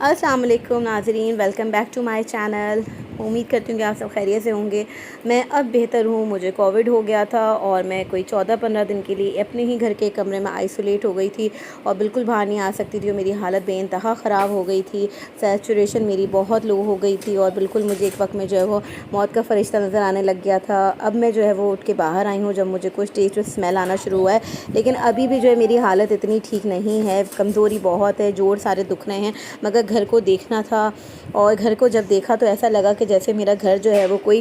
अस्सलाम वालेकुम नाज़रीन, welcome back to my channel. उम्मीद करती हूँ कि आप सब खैरियत से होंगे। मैं अब बेहतर हूँ। मुझे कोविड हो गया था और मैं कोई 14-15 दिन के लिए अपने ही घर के कमरे में आइसोलेट हो गई थी और बिल्कुल बाहर नहीं आ सकती थी और मेरी हालत बेइंतहा ख़राब हो गई थी। सैचुरेशन मेरी बहुत लो हो गई थी और बिल्कुल मुझे एक वक्त में जो है वो मौत का फ़रिश्ता नज़र आने लग गया था। अब मैं जो है वो उठ के बाहर आई हूँ जब मुझे कुछ टेस्ट और स्मेल आना शुरू हुआ है, लेकिन अभी भी जो है मेरी हालत इतनी ठीक नहीं है। कमज़ोरी बहुत है, जोड़ सारे दुख रहे हैं, मगर घर को देखना था। और घर को जब देखा तो ऐसा लगा कि जैसे मेरा घर जो है वो कोई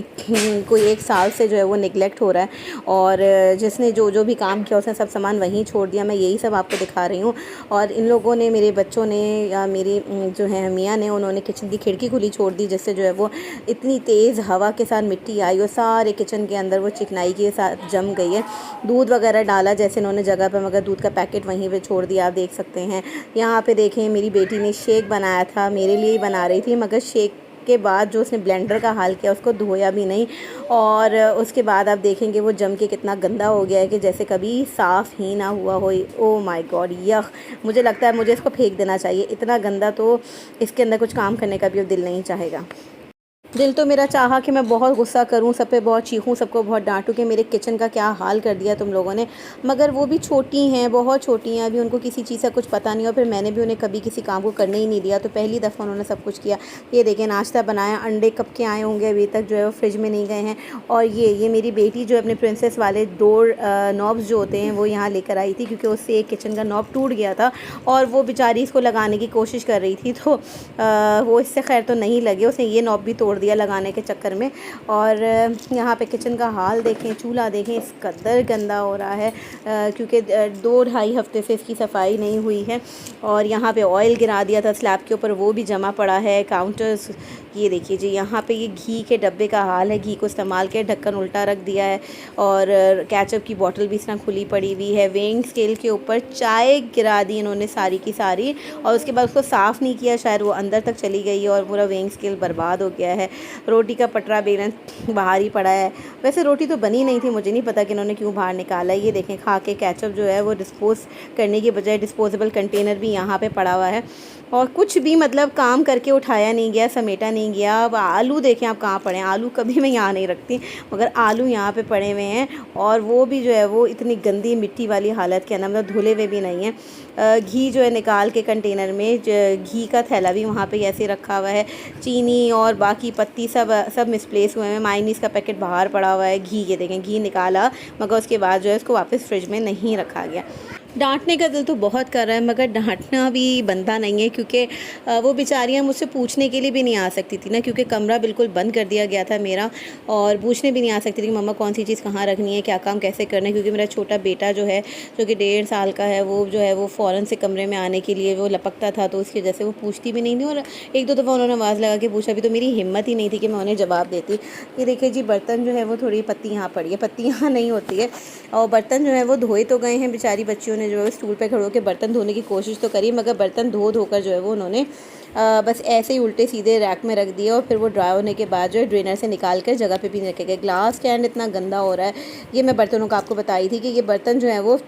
1 साल से जो है वो निगलेक्ट हो रहा है और जिसने जो जो भी काम किया उसने सब सामान वहीं छोड़ दिया। मैं यही सब आपको दिखा रही हूँ। और इन लोगों ने, मेरे बच्चों ने या मेरी जो है मियाँ ने, उन्होंने किचन की खिड़की खुली छोड़ दी, जिससे जो है वो इतनी तेज़ हवा के साथ मिट्टी आई और सारे किचन के अंदर वो चिकनाई के साथ जम गई है। दूध वगैरह डाला जैसे इन्होंने जगह पर, मगर दूध का पैकेट वहीं पे छोड़ दिया, आप देख सकते हैं। यहाँ पे देखें, मेरी बेटी ने शेक बनाया था, मेरे लिए ही बना रही थी, मगर शेक के बाद जो उसने ब्लेंडर का हाल किया, उसको धोया भी नहीं। और उसके बाद आप देखेंगे वो जम के कितना गंदा हो गया है कि जैसे कभी साफ़ ही ना हुआ हो। ओ माय गॉड, यख! मुझे लगता है मुझे इसको फेंक देना चाहिए। इतना गंदा तो इसके अंदर कुछ काम करने का भी अब दिल नहीं चाहेगा। दिल तो मेरा चाहा कि मैं बहुत गुस्सा करूं, सब पे बहुत चीखूं, सबको बहुत डांटूं कि मेरे किचन का क्या हाल कर दिया तुम लोगों ने। मगर वो भी छोटी हैं, बहुत छोटी हैं, अभी उनको किसी चीज़ का कुछ पता नहीं। और फिर मैंने भी उन्हें कभी किसी काम को करने ही नहीं दिया, तो पहली दफ़ा उन्होंने सब कुछ किया। ये देखें, नाश्ता बनाया, अंडे कब के आए होंगे, अभी तक जो है वो फ्रिज में नहीं गए हैं। और ये मेरी बेटी जो अपने प्रिंसेस वाले डोर नॉब्स जो होते हैं वो यहाँ लेकर आई थी, क्योंकि उससे एक किचन का नॉब टूट गया था और वो बेचारी इसको लगाने की कोशिश कर रही थी, तो वो इससे खैर तो नहीं लगे, उसने ये नॉब भी तोड़ दिया लगाने के चक्कर में। और यहाँ पे किचन का हाल देखें, चूल्हा देखें, इस कदर गंदा हो रहा है क्योंकि 2-2.5 हफ्ते से इसकी सफाई नहीं हुई है। और यहाँ पे ऑयल गिरा दिया था स्लैब के ऊपर, वो भी जमा पड़ा है। काउंटर्स ये देखिए जी, यहाँ पे ये घी के डब्बे का हाल है। घी को इस्तेमाल के ढक्कन उल्टा रख दिया है और केचप की बोतल भी इस तरह खुली पड़ी हुई है। वेइंग स्केल के ऊपर चाय गिरा दी इन्होंने सारी की सारी, और उसके बाद उसको साफ़ नहीं किया, शायद वो अंदर तक चली गई और पूरा वेइंग स्केल बर्बाद हो गया है। रोटी का पटरा बेलन बाहर ही पड़ा है। वैसे रोटी तो बनी नहीं थी, मुझे नहीं पता कि इन्होंने क्यों बाहर निकाला है। ये देखें, खा के केचप जो है वो डिस्पोज़ करने की बजाय डिस्पोजेबल कंटेनर भी यहाँ पे पड़ा हुआ है और कुछ भी मतलब काम करके उठाया नहीं गया, समेटा नहीं गया। अब आलू देखें आप कहाँ पड़े हैं। आलू कभी मैं यहाँ नहीं रखती, मगर आलू यहाँ पे पड़े हुए हैं और वो भी जो है वो इतनी गंदी मिट्टी वाली हालत के अंदर, मतलब धुले हुए भी नहीं हैं। घी जो है निकाल के कंटेनर में, घी का थैला भी वहाँ पे ऐसे रखा हुआ है। चीनी और बाकी पत्ती सब मिसप्लेस हुए हैं। मायोनीज़ का पैकेट बाहर पड़ा हुआ है। घी, ये देखें, घी निकाला मगर उसके बाद जो है उसको वापस फ्रिज में नहीं रखा गया। डांटने का दिल तो बहुत कर रहा है, मगर डांटना भी बनता नहीं है, क्योंकि वो बेचारियाँ मुझसे पूछने के लिए भी नहीं आ सकती थी ना, क्योंकि कमरा बिल्कुल बंद कर दिया गया था मेरा, और पूछने भी नहीं आ सकती थी कि मम्मा कौन सी चीज़ कहाँ रखनी है, क्या काम कैसे करना है। क्योंकि मेरा छोटा बेटा जो है, जो कि 1.5 साल का है, वो जो है वो फ़ौरन से कमरे में आने के लिए वो लपकता था, तो उसकी वजह से वो पूछती भी नहीं थी। और 1-2 दफ़ा उन्होंने आवाज़ लगा के पूछा भी, तो मेरी हिम्मत ही नहीं थी कि मैं उन्हें जवाब देती। ये देखिए जी, बर्तन जो है वो थोड़ी पत्ती यहाँ पड़ी है, पत्ती यहाँ नहीं होती है। और बर्तन जो है वो धोए तो गए हैं, बेचारी बच्चियों ने जो है स्टूल पे खड़े होकर बर्तन धोने की कोशिश तो करी, मगर बर्तन धो धोकर जो है वो उन्होंने बस ऐसे ही उल्टे सीधे रैक में रख दिए। और फिर वो ड्राई होने के बाद जो है ड्रेनर से निकाल कर जगह पे भी नहीं रखे गए। ग्लास स्टैंड इतना गंदा हो रहा है। ये मैं बर्तनों का आपको बताई थी कि ये बर्तन जो है वो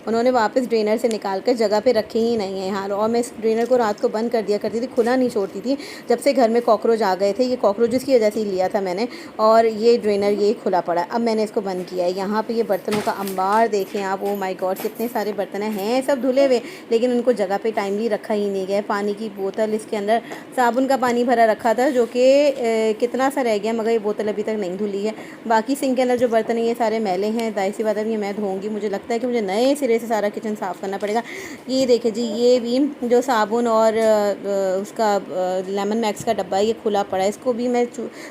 उन्होंने वापस ड्रेनर से निकाल कर जगह पे रखे ही नहीं है यहाँ। और मैं इस ड्रेनर को रात को बंद कर दिया करती थी, खुला नहीं छोड़ती थी। जब से घर में कॉकरोच आ गए थे, ये कॉकरोचेस की वजह से ही लिया था मैंने, और ये ड्रेनर ये खुला पड़ा है। अब मैंने इसको बंद किया है। यहाँ पे ये बर्तनों का अंबार देखें आप, ओ माय गॉड, कितने सारे बर्तन हैं, सब धुले हुए, लेकिन उनको जगह पे टाइमली रखा ही नहीं गया। पानी की बोतल, इसके अंदर साबुन का पानी भरा रखा था, जो कि कितना सा रह गया, मगर ये बोतल अभी तक नहीं धुली है। बाकी सिंक के अंदर जो बर्तन है ये सारे मैले हैं, जाहिर सी बात है ये मैं धोऊंगी। मुझे लगता है कि मुझे नए सिरे से सारा किचन साफ़ करना पड़ेगा। ये देखिए जी, ये भी जो साबुन और उसका लेमन मैक्स का डब्बा है, ये खुला पड़ा है। इसको भी मैं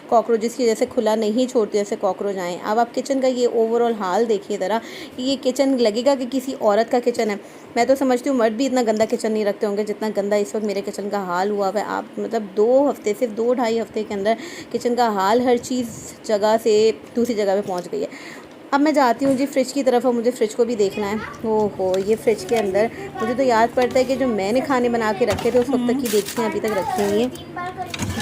कॉकरोचेस की वजह से खुला नहीं छोड़ती, जैसे कॉकरोच आएँ। अब आप किचन का ये ओवरऑल हाल देखिए ज़रा, ये किचन लगेगा कि किसी औरत का किचन है। मैं तो समझती हूँ मर्द भी इतना गंदा किचन नहीं रखते होंगे जितना गंदा इस वक्त मेरे किचन का हाल हुआ है। आप मतलब 2 हफ्ते, सिर्फ 2-2.5 हफ्ते के अंदर किचन का हाल हर चीज़ जगह से दूसरी जगह पे पहुंच गई है। अब मैं जाती हूँ जी फ्रिज की तरफ, और मुझे फ़्रिज को भी देखना है। ओहो, ये फ्रिज के अंदर मुझे तो याद पड़ता है कि जो मैंने खाने बना के रखे थे उस वक्त तक की देखें अभी तक रखी हुई हैं।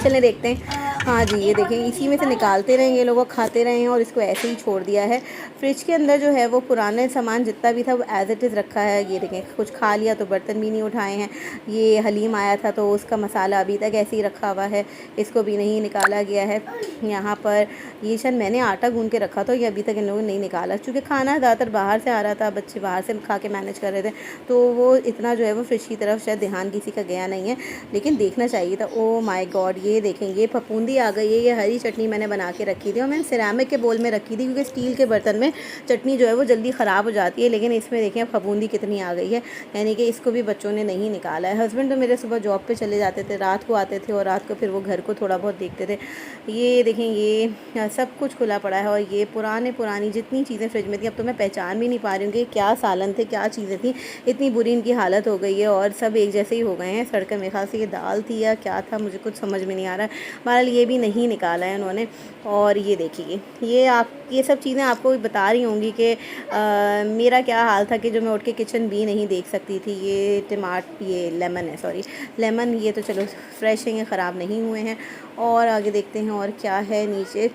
चलें देखते हैं। हाँ जी, ये देखें, इसी में से निकालते रहे ये लोग, खाते रहे हैं और इसको ऐसे ही छोड़ दिया है। फ्रिज के अंदर जो है वो पुराने सामान जितना भी था वो एज़ इट इज़ रखा है। ये देखें, कुछ खा लिया तो बर्तन भी नहीं उठाए हैं। ये हलीम आया था तो उसका मसाला अभी तक ऐसे ही रखा हुआ है, इसको भी नहीं निकाला गया है। यहाँ पर ये शायद मैंने आटा गूंद के रखा था, ये अभी तक इन लोगों ने नहीं निकाला, क्योंकि खाना ज़्यादातर बाहर से आ रहा था, बच्चे बाहर से खा के मैनेज कर रहे थे, तो वो इतना जो है वो फ्रिज की तरफ शायद ध्यान किसी का गया नहीं है, लेकिन देखना चाहिए था। ओ माय गॉड, ये देखें, ये फफूंदी आ गई है। ये हरी चटनी मैंने बना के रखी थी और मैंने सिरामिक के बोल में रखी थी, क्योंकि स्टील के बर्तन में चटनी जो है वो जल्दी ख़राब हो जाती है, लेकिन इसमें देखें फफूंदी कितनी आ गई है, यानी कि इसको भी बच्चों ने नहीं निकाला है। हस्बैंड तो मेरे सुबह जॉब पे चले जाते थे, रात को आते थे और रात को फिर वो घर को थोड़ा बहुत देखते थे। ये देखें, ये सब कुछ खुला पड़ा है और ये पुरानी जितनी चीज़ें फ्रिज में थी, अब तो मैं पहचान भी नहीं पा रही हूँ कि क्या सालन थे, क्या चीज़ें थी, इतनी बुरी इनकी हालत हो गई है और सब एक जैसे ही हो गए हैं। सड़कर मेरे ख्याल से ये दाल थी या क्या था, मुझे कुछ समझ में नहीं आ रहा है। बहरहाल ये भी नहीं निकाला है उन्होंने। और ये देखिए, ये सब चीज़ें आपको बता रही होंगी कि मेरा क्या हाल था कि जो मैं उठ के किचन भी नहीं देख सकती थी। ये लेमन है, सॉरी लेमन, ये तो चलो फ्रेश हैं, ख़राब नहीं हुए हैं। और आगे देखते हैं और क्या है नीचे।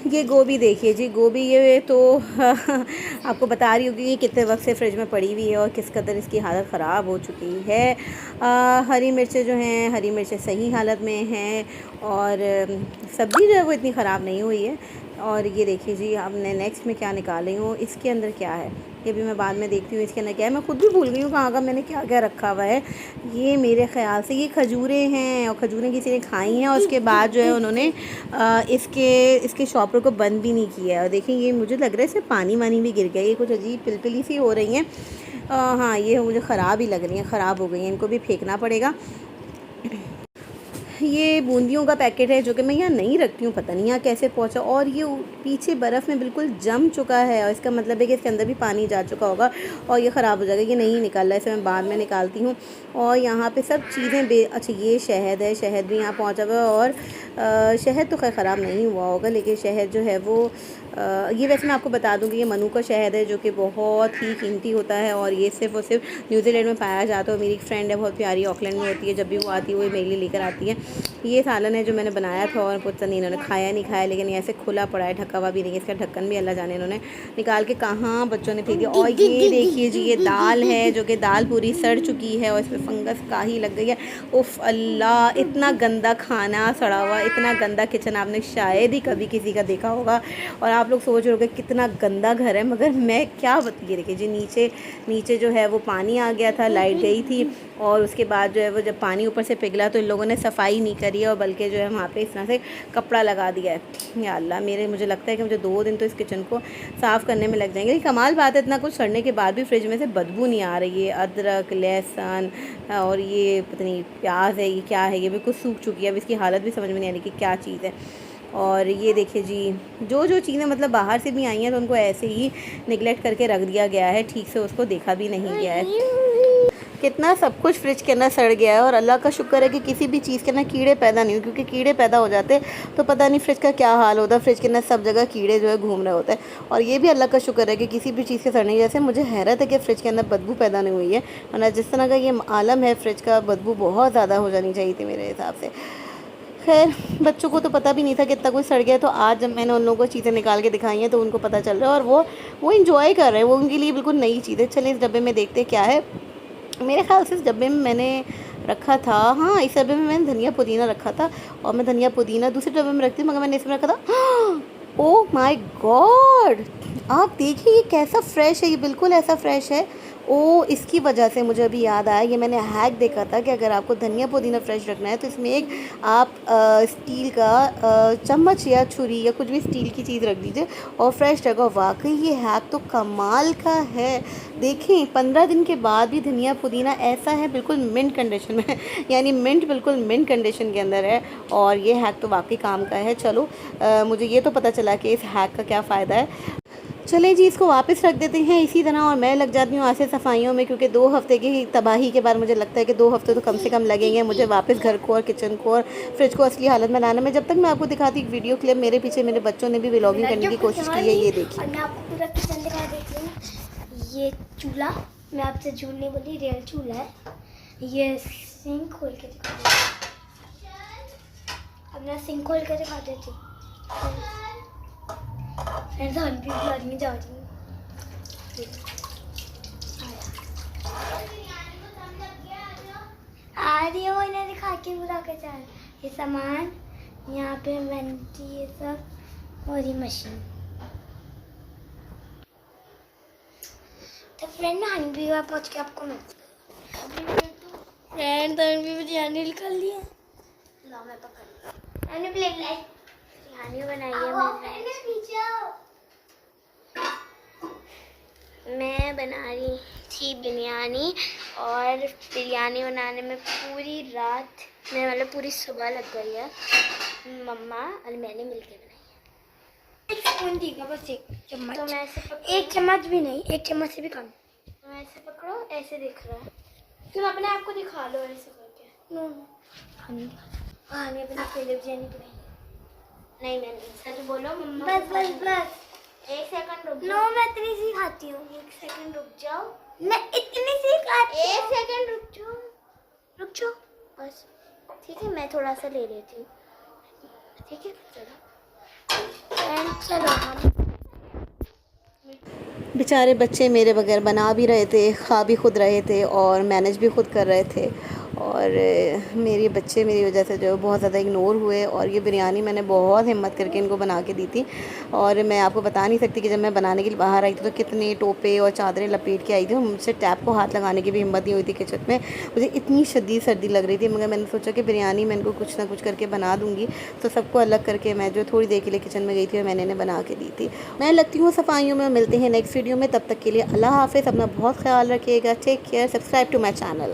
ये गोभी देखिए जी, गोभी ये तो आपको बता रही होगी कि कितने वक्त से फ्रिज में पड़ी हुई है और किस कदर इसकी हालत ख़राब हो चुकी है। हरी मिर्चें जो हैं, हरी मिर्चें सही हालत में हैं और सब्ज़ी जो है वो इतनी ख़राब नहीं हुई है। और ये देखिए जी, अब मैं नेक्स्ट में क्या निकाल रही हूँ, इसके अंदर क्या है ये भी मैं बाद में देखती हूँ। इसके अंदर क्या है, मैं खुद भी भूल गई हूँ कहाँ का मैंने क्या क्या रखा हुआ है। ये मेरे ख़्याल से ये खजूरें हैं और खजूरें किसी ने खाई हैं और उसके बाद जो है उन्होंने इसके शॉपर को बंद भी नहीं किया है। और देखिए, ये मुझे लग रहा है इसमें पानी वानी भी गिर गया, ये कुछ अजीब पिलपिली सी हो रही हैं। हाँ, ये मुझे ख़राब ही लग रही हैं, ख़राब हो गई हैं, इनको भी फेंकना पड़ेगा। ये बूंदियों का पैकेट है जो कि मैं यहाँ नहीं रखती हूँ, पता नहीं यहाँ कैसे पहुँचा। और ये पीछे बर्फ़ में बिल्कुल जम चुका है और इसका मतलब है कि इसके अंदर भी पानी जा चुका होगा और ये ख़राब हो जाएगा। ये नहीं निकाल रहा है, इसे मैं बाद में निकालती हूँ। और यहाँ पे सब चीज़ें अच्छा, ये शहद है, शहद भी यहाँ पहुँचा हुआ है। और शहद तो खैर ख़राब नहीं हुआ होगा, लेकिन शहद जो है वो ये वैसे मैं आपको बता दूँ कि ये मनु का शहद है जो कि बहुत ही कीमती होता है और ये सिर्फ़ और सिर्फ न्यूजीलैंड में पाया जाता है। मेरी एक फ्रेंड है बहुत प्यारी, ऑकलैंड में होती है, जब भी वो आती है वो मेरे लिए लेकर आती है। ये सालन है जो मैंने बनाया था और पता नहीं इन्होंने खाया नहीं खाया, लेकिन ऐसे खुला पड़ा है, ढका हुआ भी नहीं है, इसका ढक्कन भी अल्लाह जाने इन्होंने निकाल के कहाँ बच्चों ने फेंक दिया। और ये देखिए जी, ये दाल है जो कि दाल पूरी सड़ चुकी है और इसमें फंगस काही लग गई है। उफ़ अल्लाह, इतना गंदा खाना सड़ा हुआ, इतना गंदा किचन आपने शायद ही कभी किसी का देखा होगा। और आप लोग सोच रहे होंगे कितना गंदा घर है, मगर मैं क्या बताइए। देखिए जी, नीचे जो है वो पानी आ गया था, लाइट गई थी और उसके बाद जो है वो जब पानी ऊपर से पिघला तो इन लोगों ने सफाई नहीं करी है और बल्कि जो है वहाँ पे इस तरह से कपड़ा लगा दिया है। या अल्लाह, मुझे लगता है कि मुझे 2 दिन तो इस किचन को साफ़ करने में लग जाएंगे। कमाल बात है, इतना कुछ सड़ने के बाद भी फ्रिज में से बदबू नहीं आ रही है। अदरक, लहसुन और ये पता नहीं प्याज है, ये क्या है, ये बिल्कुल सूख चुकी है। अब इसकी हालत भी समझ में नहीं आ रही कि क्या चीज़ है। और ये देखिए जी, जो चीज़ें मतलब बाहर से भी आई हैं तो उनको ऐसे ही निगलेक्ट करके रख दिया गया है, ठीक से उसको देखा भी नहीं गया है। कितना सब कुछ फ्रिज के अंदर सड़ गया है और अल्लाह का शुक्र है कि किसी भी चीज़ के अंदर कीड़े पैदा नहीं हुए, क्योंकि कीड़े पैदा हो जाते तो पता नहीं फ्रिज का क्या हाल होता। फ्रिज के अंदर सब जगह कीड़े जो है घूम रहे होते हैं। और ये भी अल्लाह का शुक्र है कि किसी भी चीज़ के सड़ने, जैसे मुझे हैरत है कि फ्रिज के अंदर बदबू पैदा नहीं हुई है, वरना जिस तरह का ये आलम है फ्रिज का, बदबू बहुत ज़्यादा हो जानी चाहिए थी मेरे हिसाब से। खैर, बच्चों को तो पता भी नहीं था कि इतना कुछ सड़ गया, तो आज जब मैंने उन लोगों को चीज़ें निकाल के दिखाई हैं तो उनको पता चल रहा है और वो इंजॉय कर रहे हैं, वो उनके लिए बिल्कुल नई चीज़ है। चलिए इस डब्बे में देखते क्या है। मेरे ख्याल से इस डब्बे में मैंने रखा था, हाँ इस डब्बे में मैंने धनिया पुदीना रखा था और मैं धनिया पुदीना दूसरे डब्बे में रखती हूँ, मगर मैंने इसमें रखा था। ओह माय गॉड, आप देखिए ये कैसा फ्रेश है, ये बिल्कुल ऐसा फ्रेश है। ओ, इसकी वजह से मुझे अभी याद आया, ये मैंने हैक देखा था कि अगर आपको धनिया पुदीना फ्रेश रखना है तो इसमें एक आप स्टील का चम्मच या छुरी या कुछ भी स्टील की चीज़ रख दीजिए और फ्रेश रहेगा। वाकई ये हैक तो कमाल का है। देखें, 15 दिन के बाद भी धनिया पुदीना ऐसा है, बिल्कुल मिंट कंडीशन में यानी बिल्कुल मिंट कंडीशन के अंदर है और ये हैक तो वाकई काम का है। चलो, मुझे ये तो पता चला कि इस हैक का क्या फ़ायदा है। चलें जी, इसको वापस रख देते हैं इसी तरह और मैं लग जाती हूँ आज से सफाइयों में, क्योंकि 2 हफ़्ते की तबाही के बाद मुझे लगता है कि 2 हफ़्ते तो कम से कम लगेंगे मुझे वापस घर को और किचन को और फ्रिज को असली हालत में लाने में। जब तक मैं आपको दिखाती वीडियो क्लिप, मेरे पीछे मेरे बच्चों ने भी व्लॉगिंग करने की कोशिश की है। ये देखिए, मैं आपको पूरा किचन दिखा देती हूँ। ये चूल्हा, मैं आपसे झूठ नहीं बोली, रियल चूल्हा है। ये सिंक खोल के दिखा, अपना सिंक खोल कर खाते थे। फिर धान भी बुलाने जा रही हूँ। आ रही हो इन्हें दिखा के बुला के जा ये सामान यहाँ पे वेंटी ये सब और ये मशीन। तो फ्रेंड हनी भी वहाँ पहुँच के आपको मिलती फ्रेंड तो भी बिरयानी निकल ली है। लो मैं पकड़ मैंने प्लेट लाई बिरयानी बनाई है मैं बना रही थी बिरयानी और बिरयानी बनाने में पूरी रात में मतलब पूरी सुबह लग गई है। मम्मा और मैंने मिलकर बनाई है। एक स्पून देगा बस एक चम्मच तो मैं ऐसे एक चम्मच भी नहीं एक चम्मच से भी कम तो ऐसे पकड़ो ऐसे दिख रहा है तुम अपने आप को दिखा लो ऐसे करके। नो खाने अपने पहले बिरयानी बनाई नहीं मैंने सच बोलो मम्मा बस एक सेकंड रुक नो मैं इतनी सी खाती हूँ। एक सेकंड रुक जाओ मैं इतनी सी खाती हूँ। एक सेकंड रुक जाओ बस ठीक है मैं थोड़ा सा ले लेती हूँ ठीक है चलो हम बेचारे बच्चे मेरे बगैर बना भी रहे थे, खा भी खुद रहे थे और मैनेज भी खुद कर रहे थे और मेरे बच्चे मेरी वजह से जो बहुत ज़्यादा इग्नोर हुए। और ये बिरयानी मैंने बहुत हिम्मत करके इनको बना के दी थी और मैं आपको बता नहीं सकती कि जब मैं बनाने के लिए बाहर आई थी तो कितने टोपे और चादरें लपेट के आई थी। मुझसे टैप को हाथ लगाने की भी हिम्मत नहीं हुई थी किचन में। मुझे इतनी शदीद सर्दी लग रही थी मगर मैंने सोचा कि बिरयानी मैं इनको कुछ ना कुछ करके बना दूँगी। तो सबको अलग करके मैं जो थोड़ी देर के लिए किचन में गई थी और मैंने इन्हें बना के दी थी। मैं लगती हूँ सफाइयों में। मिलते हैं नेक्स्ट वीडियो में, तब तक के लिए अल्लाह हाफ़िज़। अपना बहुत ख्याल रखिएगा। Take care. Subscribe to my channel.